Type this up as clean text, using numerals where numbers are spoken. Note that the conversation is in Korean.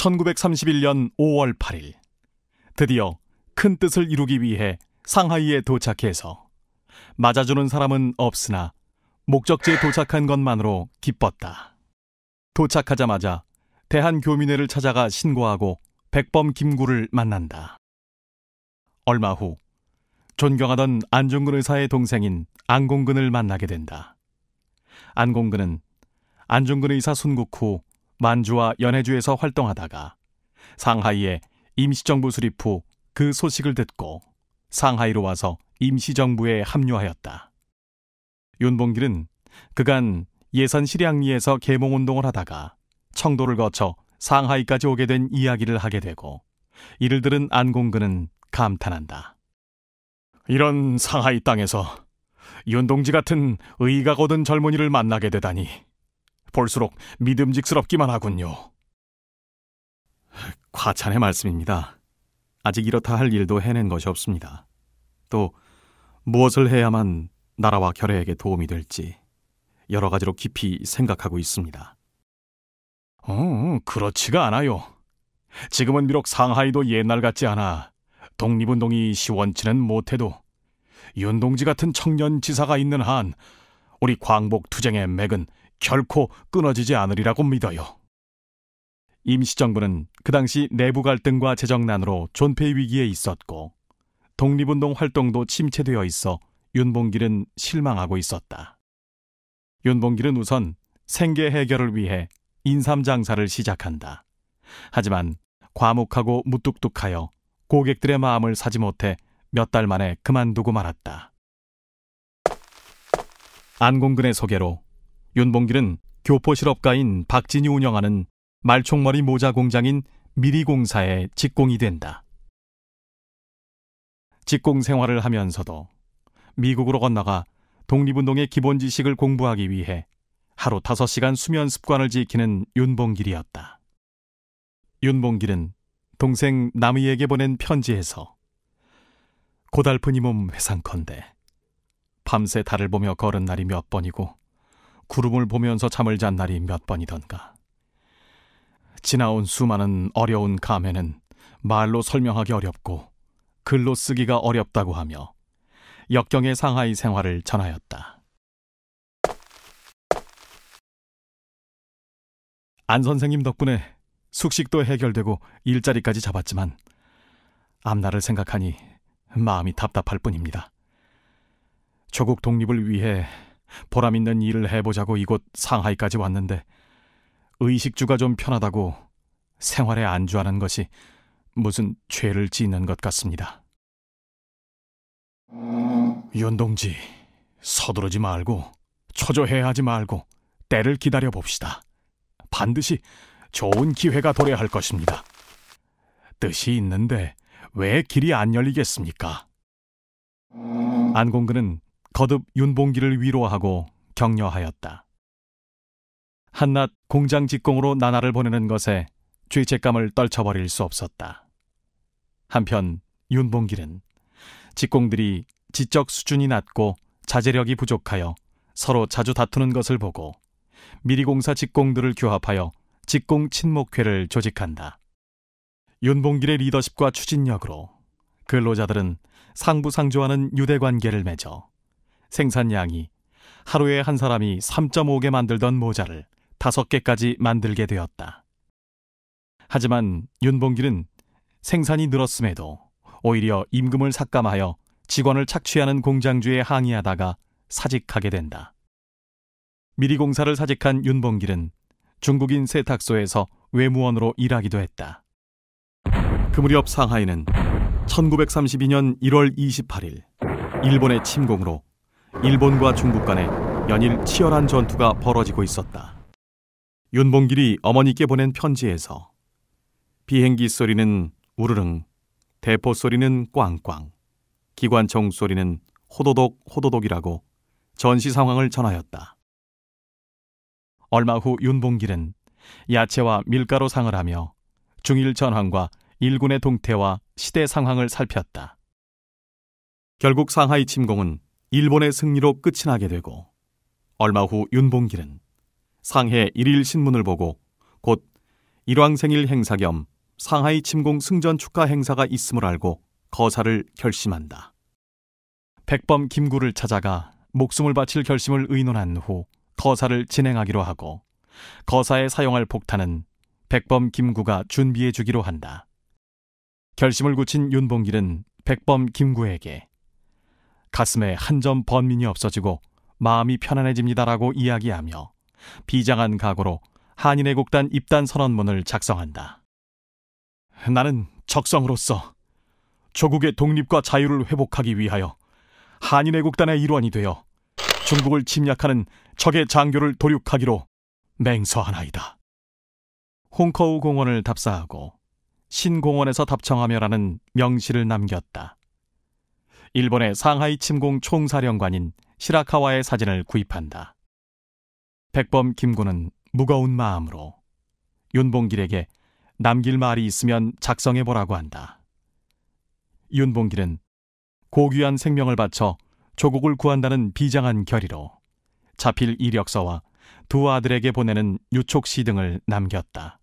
1931년 5월 8일, 드디어 큰 뜻을 이루기 위해 상하이에 도착해서 맞아주는 사람은 없으나 목적지에 도착한 것만으로 기뻤다. 도착하자마자 대한교민회를 찾아가 신고하고 백범 김구를 만난다. 얼마 후 존경하던 안중근 의사의 동생인 안공근을 만나게 된다. 안공근은 안중근 의사 순국 후 만주와 연해주에서 활동하다가 상하이에 임시정부 수립 후 그 소식을 듣고 상하이로 와서 임시정부에 합류하였다. 윤봉길은 그간 예산 실향리에서 계몽운동을 하다가 청도를 거쳐 상하이까지 오게 된 이야기를 하게 되고, 이를 들은 안공근은 감탄한다. 이런 상하이 땅에서 윤동지 같은 의가 거둔 젊은이를 만나게 되다니 볼수록 믿음직스럽기만 하군요. 과찬의 말씀입니다. 아직 이렇다 할 일도 해낸 것이 없습니다. 또 무엇을 해야만 나라와 결혜에게 도움이 될지 여러 가지로 깊이 생각하고 있습니다. 그렇지가 않아요. 지금은 비록 상하이도 옛날 같지 않아 독립운동이 시원치는 못해도 윤동지 같은 청년지사가 있는 한 우리 광복 투쟁의 맥은 결코 끊어지지 않으리라고 믿어요. 임시정부는 그 당시 내부 갈등과 재정난으로 존폐 위기에 있었고 독립운동 활동도 침체되어 있어 윤봉길은 실망하고 있었다. 윤봉길은 우선 생계 해결을 위해 인삼장사를 시작한다. 하지만 과묵하고 무뚝뚝하여 고객들의 마음을 사지 못해 몇 달 만에 그만두고 말았다. 안공근의 소개로 윤봉길은 교포실업가인 박진이 운영하는 말총머리 모자 공장인 미리공사에 직공이 된다. 직공 생활을 하면서도 미국으로 건너가 독립운동의 기본 지식을 공부하기 위해 하루 5시간 수면 습관을 지키는 윤봉길이었다. 윤봉길은 동생 남의에게 보낸 편지에서 고달픈 이 몸 회상컨대 밤새 달을 보며 걸은 날이 몇 번이고 구름을 보면서 잠을 잔 날이 몇 번이던가. 지나온 수많은 어려운 감회는 말로 설명하기 어렵고 글로 쓰기가 어렵다고 하며 역경의 상하이 생활을 전하였다. 안 선생님 덕분에 숙식도 해결되고 일자리까지 잡았지만 앞날을 생각하니 마음이 답답할 뿐입니다. 조국 독립을 위해 보람있는 일을 해보자고 이곳 상하이까지 왔는데 의식주가 좀 편하다고 생활에 안주하는 것이 무슨 죄를 짓는 것 같습니다. 윤동지, 서두르지 말고 초조해하지 말고 때를 기다려 봅시다. 반드시 좋은 기회가 도래할 것입니다. 뜻이 있는데 왜 길이 안 열리겠습니까? 안공근은 거듭 윤봉길을 위로하고 격려하였다. 한낱 공장 직공으로 나날을 보내는 것에 죄책감을 떨쳐버릴 수 없었다. 한편 윤봉길은 직공들이 지적 수준이 낮고 자제력이 부족하여 서로 자주 다투는 것을 보고 미리공사 직공들을 규합하여 직공 친목회를 조직한다. 윤봉길의 리더십과 추진력으로 근로자들은 상부상조하는 유대관계를 맺어 생산량이 하루에 한 사람이 3.5개 만들던 모자를 5개까지 만들게 되었다. 하지만 윤봉길은 생산이 늘었음에도 오히려 임금을 삭감하여 직원을 착취하는 공장주에 항의하다가 사직하게 된다. 미리공사를 사직한 윤봉길은 중국인 세탁소에서 외무원으로 일하기도 했다. 그 무렵 상하이는 1932년 1월 28일 일본의 침공으로 일본과 중국 간에 연일 치열한 전투가 벌어지고 있었다. 윤봉길이 어머니께 보낸 편지에서 비행기 소리는 우르릉, 대포 소리는 꽝꽝, 기관총 소리는 호도독 호도독이라고 전시 상황을 전하였다. 얼마 후 윤봉길은 야채와 밀가루 상을 하며 중일 전황과 일군의 동태와 시대 상황을 살폈다. 결국 상하이 침공은 일본의 승리로 끝이 나게 되고 얼마 후 윤봉길은 상해 일일 신문을 보고 곧 일왕생일 행사 겸 상하이 침공 승전 축하 행사가 있음을 알고 거사를 결심한다. 백범 김구를 찾아가 목숨을 바칠 결심을 의논한 후 거사를 진행하기로 하고 거사에 사용할 폭탄은 백범 김구가 준비해 주기로 한다. 결심을 굳힌 윤봉길은 백범 김구에게 가슴에 한 점 번민이 없어지고 마음이 편안해집니다라고 이야기하며 비장한 각오로 한인애국단 입단 선언문을 작성한다. 나는 적성으로서 조국의 독립과 자유를 회복하기 위하여 한인애국단의 일원이 되어 중국을 침략하는 적의 장교를 도륙하기로 맹서하나이다. 홍커우 공원을 답사하고 신공원에서 답청하며라는 명시를 남겼다. 일본의 상하이 침공 총사령관인 시라카와의 사진을 구입한다. 백범 김구는 무거운 마음으로 윤봉길에게 남길 말이 있으면 작성해보라고 한다. 윤봉길은 고귀한 생명을 바쳐 조국을 구한다는 비장한 결의로 자필 이력서와 두 아들에게 보내는 유촉시 등을 남겼다.